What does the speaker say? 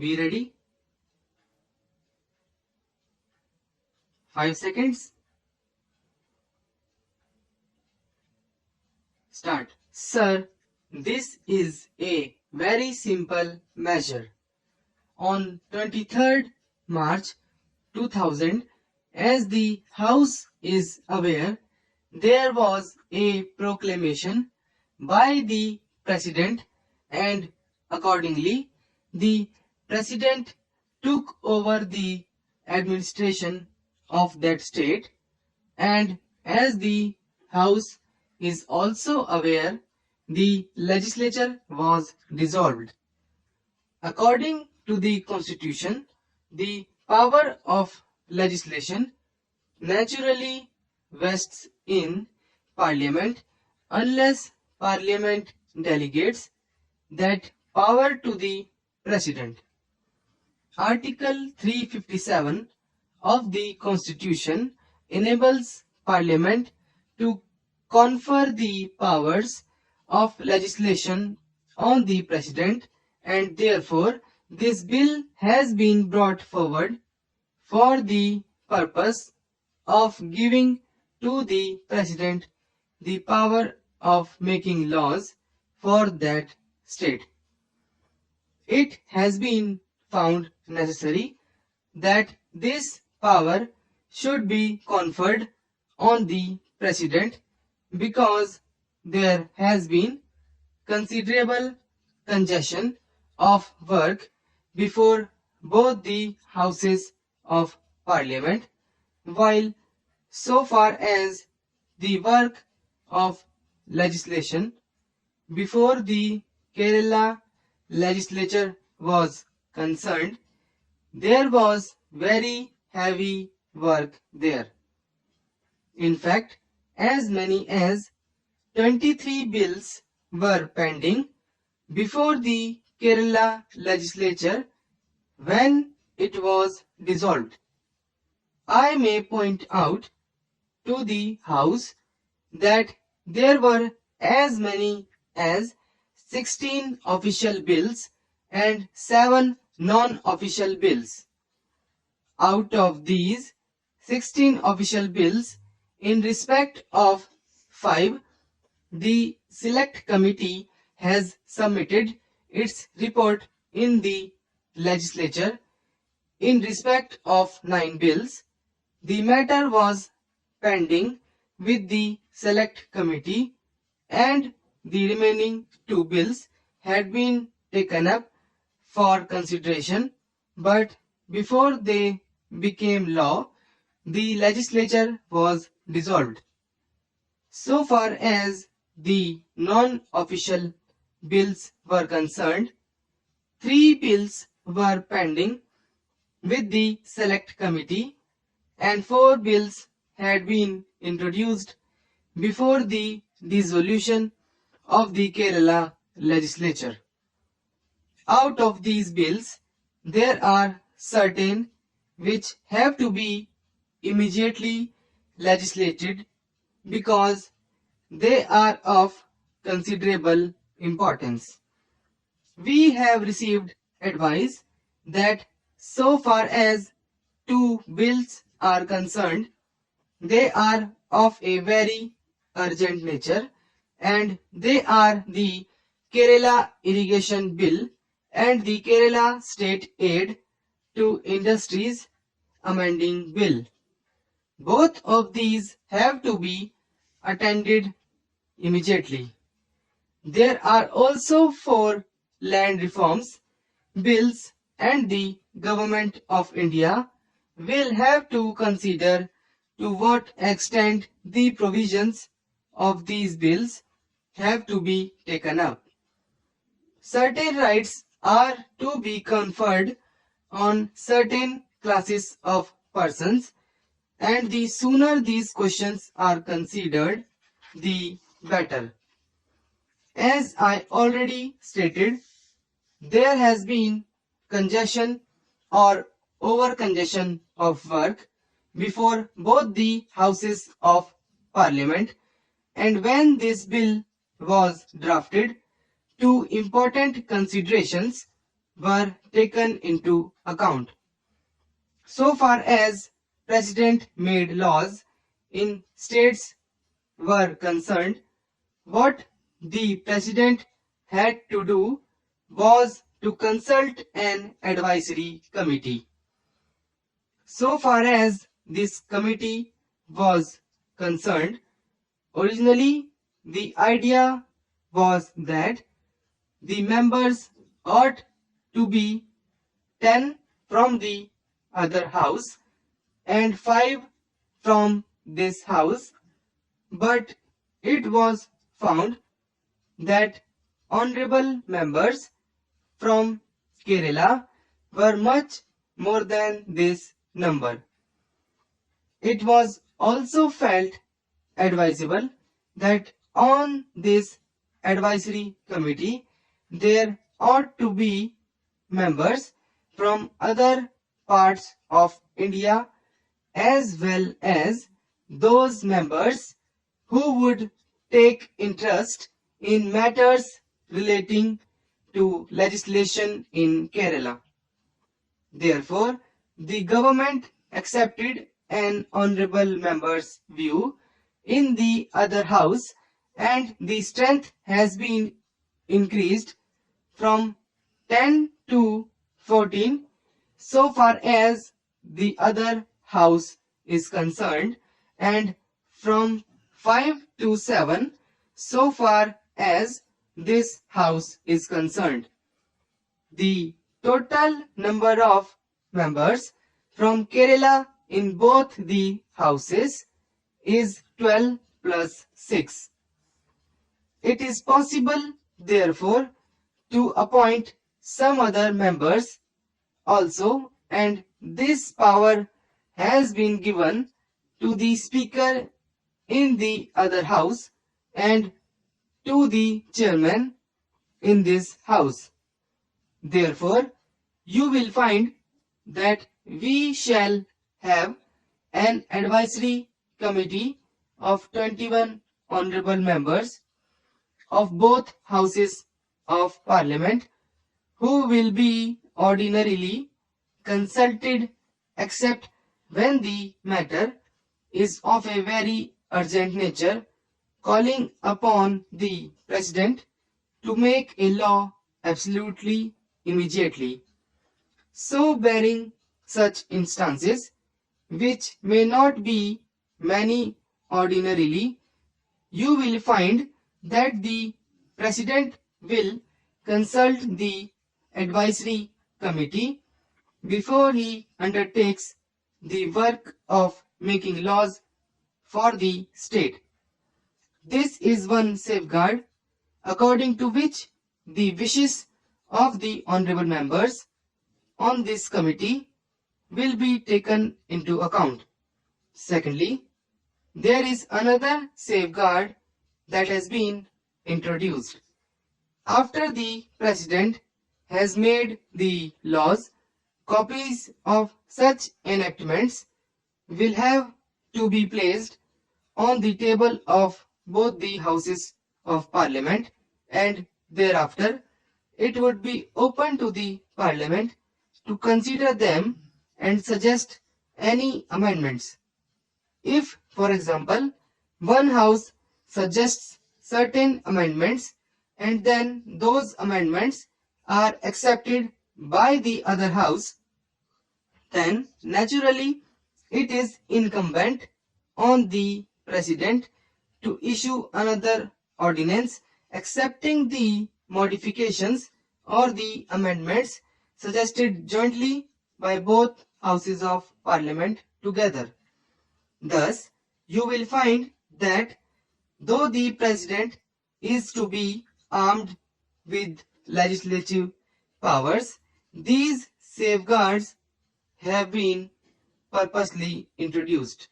Be ready. 5 seconds. Start. Sir, this is a very simple measure. On 23rd March 2000, as the House is aware, there was a proclamation by the President, and accordingly the President took over the administration of that state, and as the House is also aware, the legislature was dissolved. According to the Constitution, the power of legislation naturally vests in Parliament unless Parliament delegates that power to the President. Article 357 of the Constitution enables Parliament to confer the powers of legislation on the President, and therefore this bill has been brought forward for the purpose of giving to the President the power of making laws for that state. It has been found necessary that this power should be conferred on the President because there has been considerable congestion of work before both the houses of Parliament, while so far as the work of legislation before the Kerala legislature was concerned, there was very heavy work there. In fact, as many as 23 bills were pending before the Kerala legislature when it was dissolved. I may point out to the House that there were as many as 16 official bills and 7 non-official bills. Out of these 16 official bills, in respect of 5, the Select Committee has submitted its report in the legislature. In respect of 9 bills, the matter was pending with the Select Committee, and the remaining 2 bills had been taken up for consideration, but before they became law, the legislature was dissolved. So far as the non-official bills were concerned, 3 bills were pending with the Select Committee and 4 bills had been introduced before the dissolution of the Kerala legislature. Out of these bills, there are certain which have to be immediately legislated because they are of considerable importance. We have received advice that so far as 2 bills are concerned, they are of a very urgent nature, and they are the Kerala Irrigation Bill and the Kerala State Aid to Industries Amending Bill. Both of these have to be attended immediately. There are also 4 land reforms bills, and the Government of India will have to consider to what extent the provisions of these bills have to be taken up. Certain rights are to be conferred on certain classes of persons, and the sooner these questions are considered, the better. As I already stated, there has been congestion or over-congestion of work before both the houses of Parliament, and when this bill was drafted, 2 important considerations were taken into account. So far as President made laws in states were concerned, what the President had to do was to consult an advisory committee. So far as this committee was concerned, originally the idea was that the members ought to be 10 from the other house and 5 from this house, but it was found that honorable members from Kerala were much more than this number. It was also felt advisable that on this advisory committee there ought to be members from other parts of India as well as those members who would take interest in matters relating to legislation in Kerala. Therefore, the government accepted an honorable member's view in the other house and the strength has been increased from 10 to 14 so far as the other house is concerned and from 5 to 7 so far as this house is concerned. The total number of members from Kerala in both the houses is 12 plus 6. It is possible, therefore, to appoint some other members also, and this power has been given to the Speaker in the other house and to the chairman in this house. Therefore, you will find that we shall have an advisory committee of 21 honorable members of both houses of parliament who will be ordinarily consulted except when the matter is of a very urgent nature, calling upon the President to make a law absolutely immediately. So bearing such instances, which may not be many ordinarily, you will find that the President will consult the advisory committee before he undertakes the work of making laws for the state. This is one safeguard according to which the wishes of the honorable members on this committee will be taken into account. Secondly, there is another safeguard that has been introduced. After the President has made the laws, copies of such enactments will have to be placed on the table of both the houses of parliament, and thereafter it would be open to the parliament to consider them and suggest any amendments. If, for example, one house suggests certain amendments and then those amendments are accepted by the other house, then naturally it is incumbent on the President to issue another ordinance accepting the modifications or the amendments suggested jointly by both houses of parliament together. Thus, you will find that though the President is to be armed with legislative powers, these safeguards have been purposely introduced.